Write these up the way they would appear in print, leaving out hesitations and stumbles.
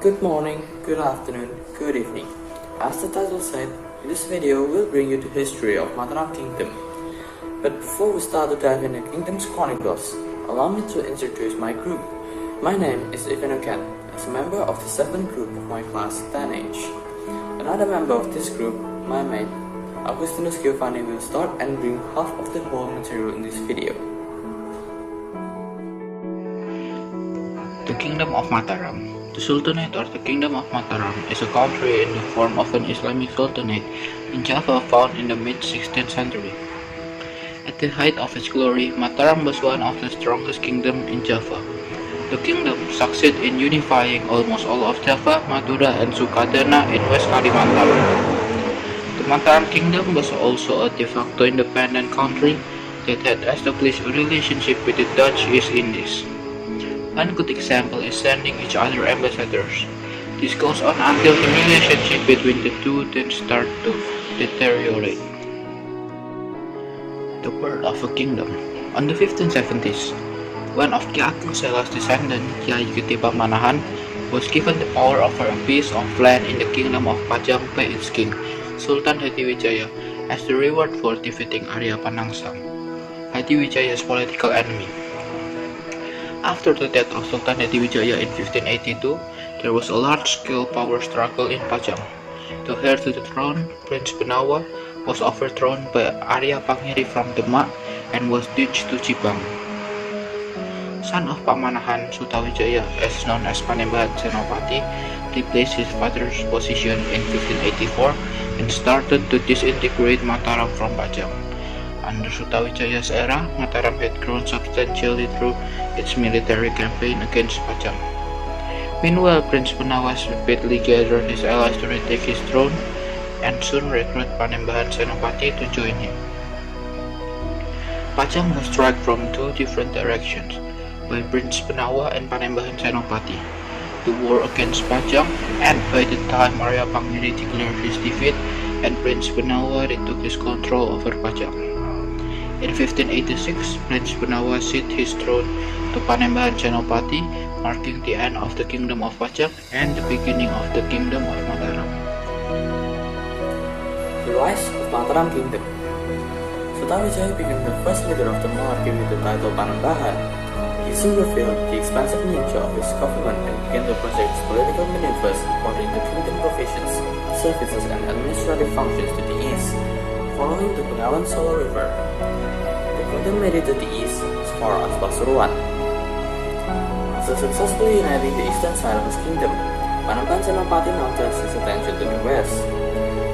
Good morning, good afternoon, good evening. As the title said, this video will bring you the history of Mataram Kingdom. But before we start to dive into Kingdom's chronicles, allow me to introduce my group. My name is Irvino as a member of the 7th group of my class 10H. Another member of this group, my mate, Augustinus Giovanni, will start and bring half of the whole material in this video. The Kingdom of Mataram. The Sultanate or the Kingdom of Mataram is a country in the form of an Islamic Sultanate in Java found in the mid-16th century. At the height of its glory, Mataram was one of the strongest kingdoms in Java. The kingdom succeeded in unifying almost all of Java, Madura, and Sukadana in West Kalimantan. The Mataram Kingdom was also a de facto independent country that had established a relationship with the Dutch East Indies. One good example is sending each other ambassadors. This goes on until the relationship between the two then starts to deteriorate. The birth of a kingdom. On the 1570s, one of Ki Ageng Sela's descendants, Kyai Ketipa Manahan, was given the power over a piece of land in the kingdom of Pajang by its king, Sultan Hadiwijaya, as the reward for defeating Arya Panangsang, Hadiwijaya's political enemy. After the death of Sultan Hadiwijaya in 1582, there was a large-scale power struggle in Pajang. The heir to the throne, Prince Benawa, was overthrown by Arya Panghiri from Demak and was ditched to Jibang. Son of Pamanahan, Sutawijaya, as known as Panembahan Senopati, replaced his father's position in 1584 and started to disintegrate Mataram from Pajang. Under Sutawijaya's era, Mataram had grown substantially through its military campaign against Pajang. Meanwhile, Prince Benawa rapidly gathered his allies to retake his throne and soon recruited Panembahan Senopati to join him. Pajang was struck from two different directions, by Prince Benawa and Panembahan Senopati. The war against Pajang ended by the time Arya Panghiri declared his defeat and Prince Benawa retook his control over Pajang. In 1586, Prince Benawa ceded his throne to Panembahan Senopati, marking the end of the Kingdom of Pajang and the beginning of the Kingdom of Mataram. The rise of Mataram Kingdom. Sutawijaya became the first leader of the monarchy with the title Panembahan. He soon revealed the expansive nature of his government and began to project his political maneuvers according to kingdom provisions, services, and administrative functions to the east, following the Bengawan Solo River. The kingdom made it to the east as far as Pasuruan. After successfully uniting the eastern side of his kingdom, Panembahan Senopati now turns his attention to the west.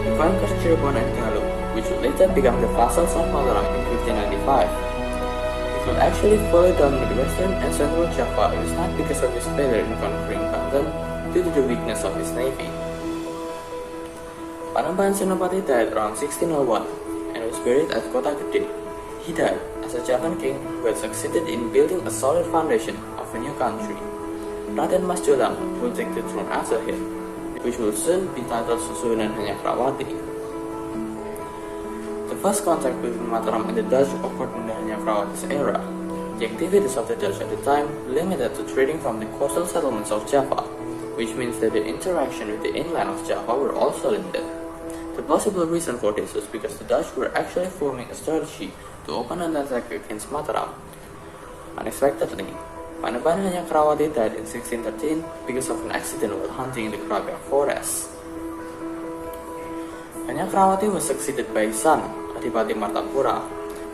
He conquered Cirebon and Galuh, which would later become the vassals of Mataram in 1595. He could actually fully dominate western and central Java if it's not because of his failure in conquering Banten due to the weakness of his navy. Panembahan Senopati died around 1601 and was buried at Kota Gede. He died as a Javan king who had succeeded in building a solid foundation of a new country. Raden Mas Jolang will take the throne after him, which will soon be titled Susuhunan Hanyakrawati. The first contact between Mataram and the Dutch occurred in the Hanyakrawati's era. The activities of the Dutch at the time limited to trading from the coastal settlements of Java, which means that the interaction with the inland of Java were also limited. The plausible reason for this was because the Dutch were actually forming a strategy to open an attack against Mataram. Unexpectedly, Panembahan Hanyakrawati died in 1613 because of an accident while hunting in the Krabak forest. Hanyakrawati was succeeded by his son, Adipati Martapura,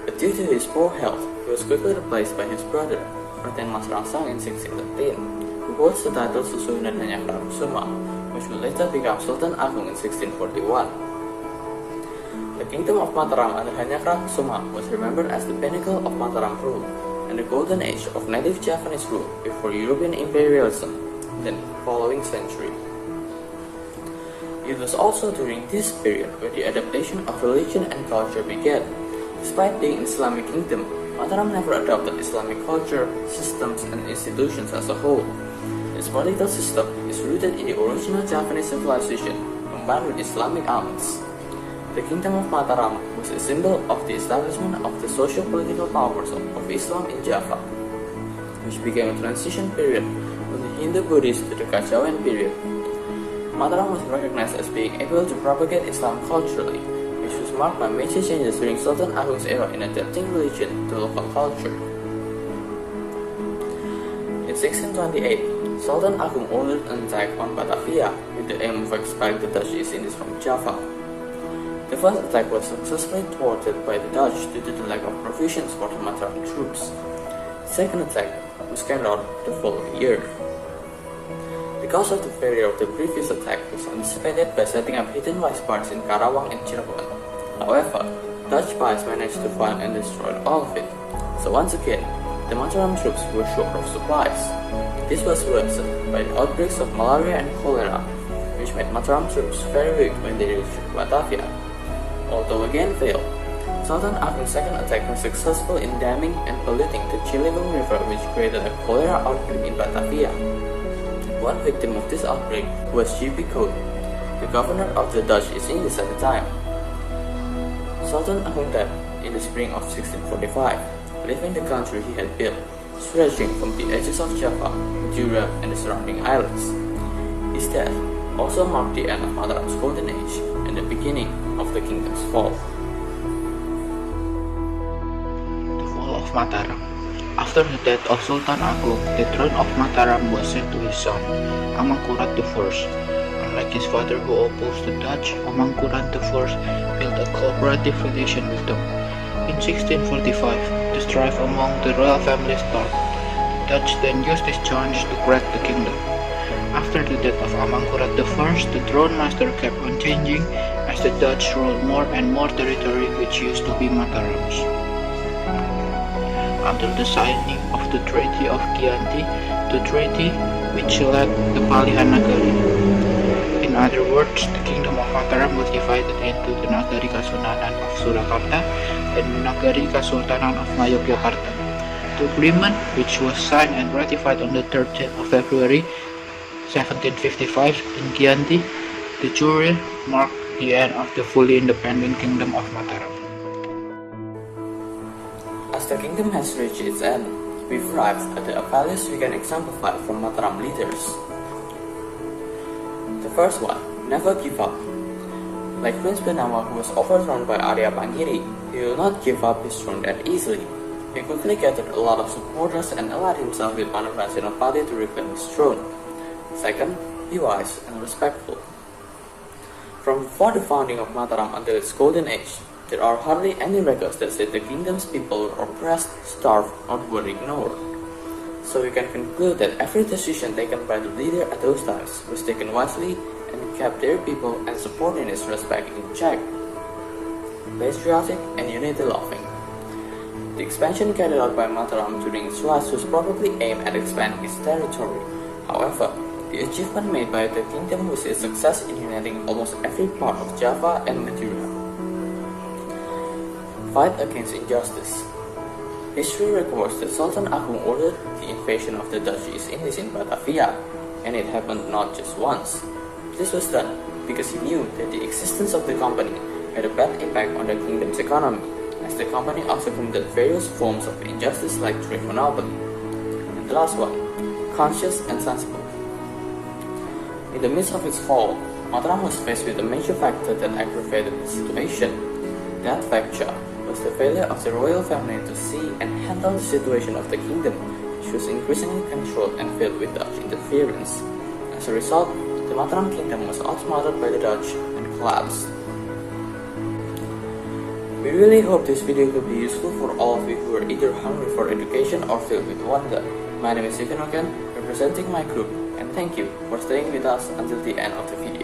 but due to his poor health, he was quickly replaced by his brother, Raden Mas Rangsang in 1613, who holds the title Susuhunan Hanyakrawati, which would later become Sultan Agung in 1641. The Kingdom of Mataram under Hanyakrawati was remembered as the pinnacle of Mataram rule and the golden age of native Javanese rule before European imperialism in the following century. It was also during this period where the adaptation of religion and culture began. Despite being an Islamic kingdom, Mataram never adopted Islamic culture, systems, and institutions as a whole. Its political system is rooted in the original Javanese civilization combined with Islamic elements. The Kingdom of Mataram was a symbol of the establishment of the socio-political powers of Islam in Java, which became a transition period From the Hindu-Buddhist to the Kacauan period, Mataram was recognized as being able to propagate Islam culturally, which was marked by major changes during Sultan Agung's era in adapting religion to local culture. In 1628, Sultan Agung ordered an attack on Batavia with the aim of expelling the Dutch East Indies from Java. The first attack was successfully thwarted by the Dutch due to the lack of provisions for the Mataram troops. The second attack was carried out the following year. The cause of the failure of the previous attack was anticipated by setting up hidden rice barns in Karawang and Cirebon. However, Dutch spies managed to find and destroy all of it. So once again, the Mataram troops were short of supplies. This was worsened by the outbreaks of malaria and cholera, which made Mataram troops very weak when they reached Batavia. Although again failed, Sultan Agung's second attack was successful in damming and polluting the Ciliwung River, which created a cholera outbreak in Batavia. One victim of this outbreak was G.P. Coate, the governor of the Dutch East Indies at the time. Sultan Agung died in the spring of 1645, leaving the country he had built, stretching from the edges of Java, Madura, and the surrounding islands. His death also marked the end of Mataram's golden age and the beginning of the kingdom's fall. The fall of Mataram. After the death of Sultan Agung, the throne of Mataram was sent to his son, Amangkurat I. Unlike his father who opposed the Dutch, Amangkurat I built a cooperative relation with them. In 1645, the strife among the royal family started. The Dutch then used this chance to crack the kingdom. After the death of Amangkurat I, the throne master kept on changing as the Dutch ruled more and more territory which used to be Mataram's. Until the signing of the Treaty of Chianti, the treaty which led the Palihan Nagari. In other words, the kingdom of Mataram was divided into the Nagari Kesultanan of Surakarta and the Nagari Kesultanan of Ngayogyakarta. The agreement, which was signed and ratified on the 13th of February 1755 in Chianti, the jury marked the end of the fully independent kingdom of Mataram. As the kingdom has reached its end, we've arrived at the values we can exemplify from Mataram leaders. The first one, never give up. Like Prince Benawa, who was overthrown by Arya Pangiri, he will not give up his throne that easily. He quickly gathered a lot of supporters and allied himself with Manokan Senopati to reclaim his throne. Second, be wise and respectful. From before the founding of Mataram until its golden age, there are hardly any records that say the kingdom's people were oppressed, starved, or were ignored. So we can conclude that every decision taken by the leader at those times was taken wisely and kept their people and subordinates' respect in check. Patriotic and unity-loving. The expansion carried out by Mataram during its rise was probably aimed at expanding its territory. However, the achievement made by the kingdom was a success in uniting almost every part of Java and Madura. Fight against injustice. History records that Sultan Agung ordered the invasion of the Dutch East Indies in Batavia, and it happened not just once. This was done because he knew that the existence of the company had a bad impact on the kingdom's economy, as the company also committed various forms of injustice like trade monopoly. And the last one, conscious and sensible. In the midst of its fall, Mataram was faced with a major factor that aggravated the situation. That factor was the failure of the royal family to see and handle the situation of the kingdom, which was increasingly controlled and filled with Dutch interference. As a result, the Mataram kingdom was outsmarted by the Dutch and collapsed. We really hope this video could be useful for all of you who are either hungry for education or filled with wonder. My name is Irvino, representing my group, and thank you for staying with us until the end of the video.